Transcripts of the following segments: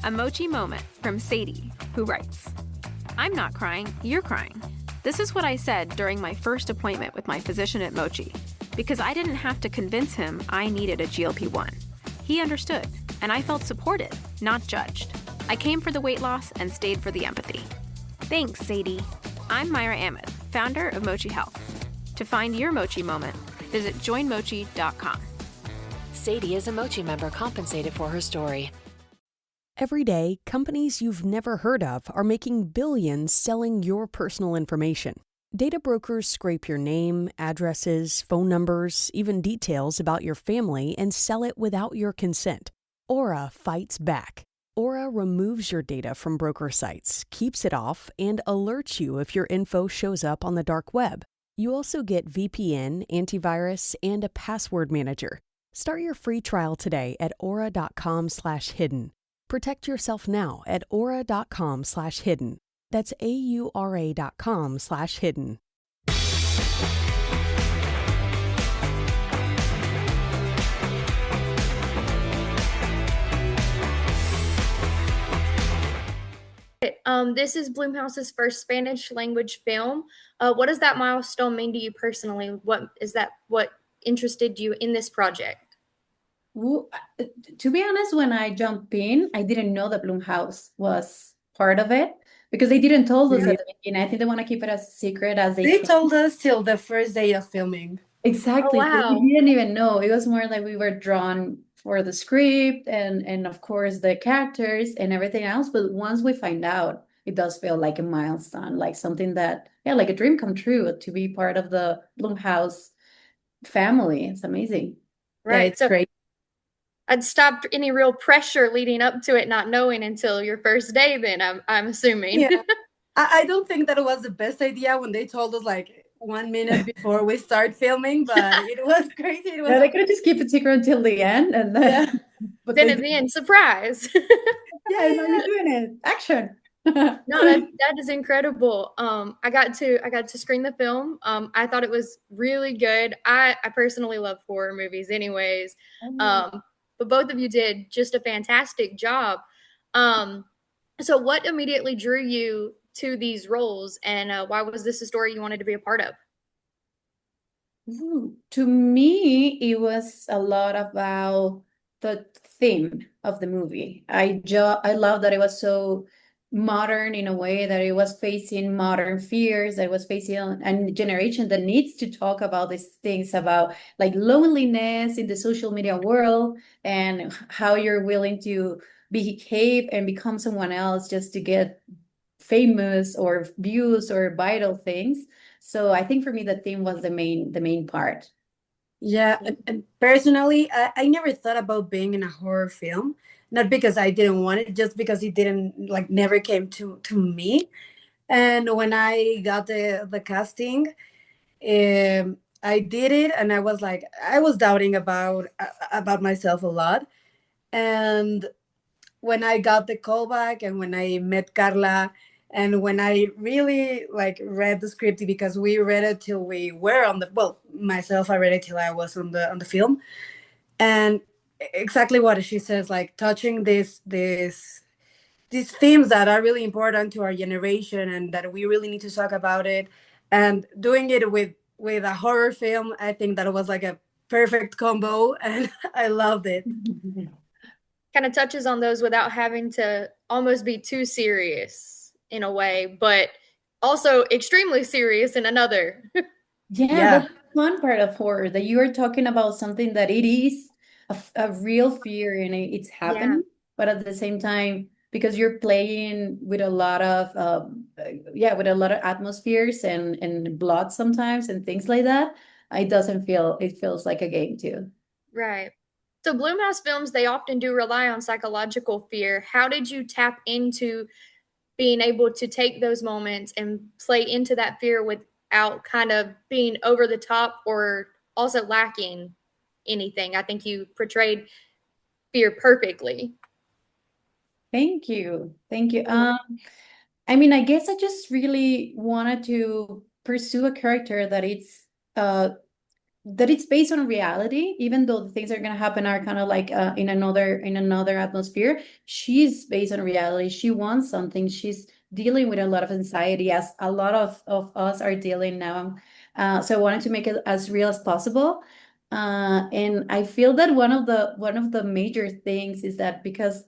A Mochi Moment from Sadie, who writes, I'm not crying, you're crying. This is what I said during my first appointment with my physician at Mochi, because I didn't have to convince him I needed a GLP-1. He understood, and I felt supported, not judged. I came for the weight loss and stayed for the empathy. Thanks, Sadie. I'm Myra Ahmed, founder of Mochi Health. To find your Mochi Moment, visit joinmochi.com. Sadie is a Mochi member compensated for her story. Every day, companies you've never heard of are making billions selling your personal information. Data brokers scrape your name, addresses, phone numbers, even details about your family and sell it without your consent. Aura fights back. Aura removes your data from broker sites, keeps it off, and alerts you if your info shows up on the dark web. You also get VPN, antivirus, and a password manager. Start your free trial today at aura.com/hidden. Protect yourself now at aura.com/hidden. That's AURA.com/hidden. This is Blumhouse's first Spanish language film. What does that milestone mean to you personally? What interested you in this project? Well, to be honest, when I jumped in, I didn't know that Blumhouse was part of it because they didn't tell us at the beginning. I think they want to keep it as secret as they can. told us till the first day of filming. Exactly. Oh, So wow. we didn't even know. It was more like we were drawn for the script and of course the characters and everything else. But once we find out, it does feel like a milestone, like something that, yeah, like a dream come true to be part of the Blumhouse family. It's amazing. Yeah, Right. it's So great. I'd stopped any real pressure leading up to it, not knowing until your first day. Then I'm assuming. Yeah. I don't think that it was the best idea when they told us like 1 minute before we start filming, but it was crazy. It Yeah, was they could just keep it secret until the end, and then, Yeah. but Then they at the end, surprise. yeah, now you're doing it. Action. No, that is incredible. I got to screen the film. I thought it was really good. I personally love horror movies, anyways. But both of you did just a fantastic job. So what immediately drew you to these roles, and why was this a story you wanted to be a part of? To me, it was a lot about the theme of the movie. I love that it was so modern in a way that it was facing modern fears, that it was facing a generation that needs to talk about these things about like loneliness in the social media world and how you're willing to behave and become someone else just to get famous or views or vital things. So I think for me the theme was the main part. Yeah, and personally, I never thought about being in a horror film. Not because I didn't want it, just because it didn't like never came to me. And when I got the casting, I did it, and I was like, I was doubting about myself a lot. And when I got the call back, and when I met Carla, and when I really like read the script, because we read it till we were on the, well, myself, I read it till I was on the film, and exactly what she says, like touching these themes that are really important to our generation and that we really need to talk about it, and doing it with a horror film, I think that was like a perfect combo, and I loved it. Kind of touches on those without having to almost be too serious in a way, but also extremely serious in another. Yeah, that's the fun part of horror, that you are talking about something that it is a real fear and it's happening, but at the same time, because you're playing with a lot of with a lot of atmospheres and blood sometimes and things like that, it feels like a game too. Right. So Bloomhouse films, they often do rely on psychological fear. How did you tap into being able to take those moments and play into that fear without kind of being over the top or also lacking anything? I think you portrayed fear perfectly. Thank you. Thank you. I mean, I guess I just really wanted to pursue a character that it's uh that it's based on reality, even though the things that are going to happen are kind of like in another atmosphere. She's based on reality. She wants something. She's dealing with a lot of anxiety, as a lot of us are dealing now. So I wanted to make it as real as possible. And I feel that one of the major things is that, because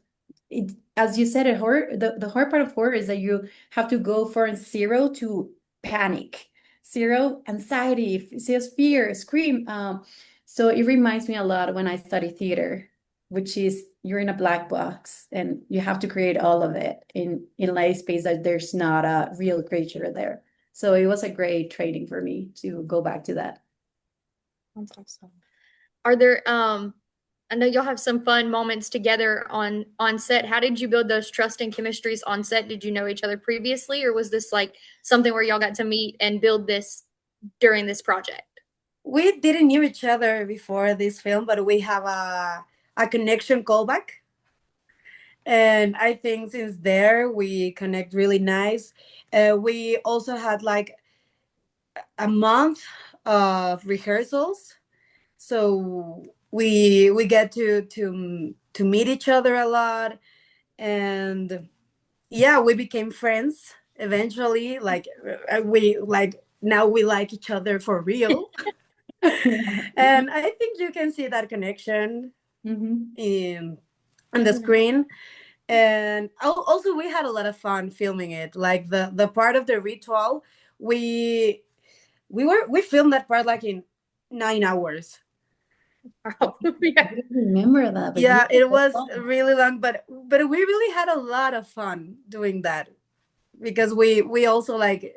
it, as you said, the hard part of horror is that you have to go from zero to panic, zero anxiety, zero fear, scream. So it reminds me a lot when I study theater, which is you're in a black box and you have to create all of it in a space that there's not a real creature there. So it was a great training for me to go back to that. That's awesome. Are there I know y'all have some fun moments together on set. How did you build those trust and chemistries on set? Did you know each other previously, or was this like something where y'all got to meet and build this during this project? We didn't knew each other before this film, but we have a connection callback. And I think since there we connect really nice. We also had like a month of rehearsals, so we get to meet each other a lot, and yeah, we became friends eventually. Like we like now we like each other for real. And I think you can see that connection in on the screen. And also we had a lot of fun filming it. Like the part of the ritual, we filmed that part like in 9 hours. Oh, yeah. I don't remember that, but Yeah, it was fun. really long, but we really had a lot of fun doing that, because we also like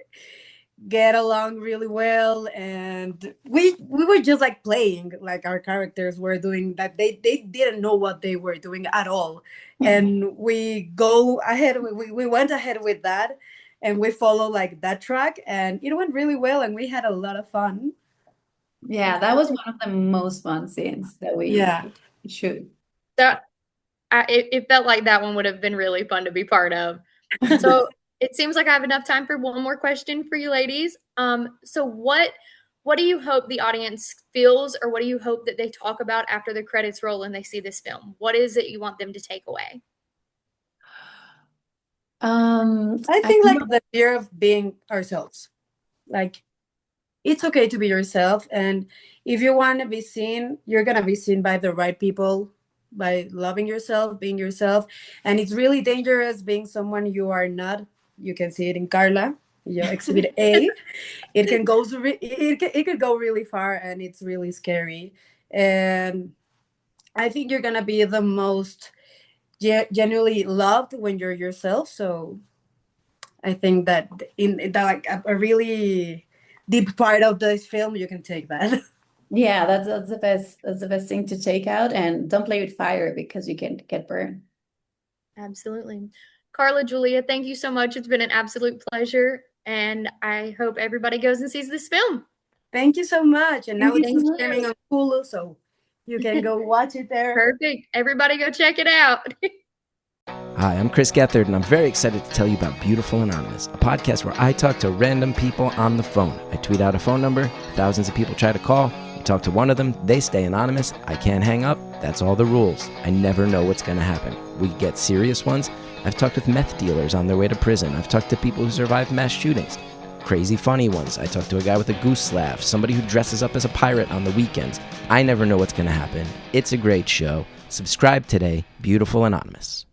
get along really well, and we were just like playing, like our characters were doing that. They didn't know what they were doing at all, and we went ahead with that, and we follow like that track, and it went really well, and we had a lot of fun. Yeah, that was one of the most fun scenes that we Yeah. shoot. That it felt like that one would have been really fun to be part of. So it seems like I have enough time for one more question for you ladies. So what do you hope the audience feels, or what do you hope that they talk about after the credits roll and they see this film? What is it you want them to take away? I think like the fear of being ourselves. Like, it's okay to be yourself, and if you want to be seen, you're gonna be seen by the right people, by loving yourself, being yourself. And it's really dangerous being someone you are not. You can see it in Karla, exhibit A. It can go it could go really far, and it's really scary. And I think you're gonna be the most genuinely loved when you're yourself. So I think that in that like a really deep part of this film, you can take that. Yeah, that's the best. That's the best thing to take out, and don't play with fire because you can get burned. Absolutely. Karla, Julia, thank you so much. It's been an absolute pleasure, and I hope everybody goes and sees this film. Thank you so much. And now Thank it's you. streaming on Hulu, so you can go watch it there. Perfect. Everybody go check it out. Hi, I'm Chris Gethard, and I'm very excited to tell you about Beautiful Anonymous, a podcast where I talk to random people on the phone. I tweet out a phone number, thousands of people try to call. You talk to one of them, they stay anonymous. I can't hang up. That's all the rules. I never know what's going to happen. We get serious ones. I've talked with meth dealers on their way to prison. I've talked to people who survived mass shootings. Crazy funny ones. I talked to a guy with a goose laugh, somebody who dresses up as a pirate on the weekends. I never know what's going to happen. It's a great show. Subscribe today, Beautiful Anonymous.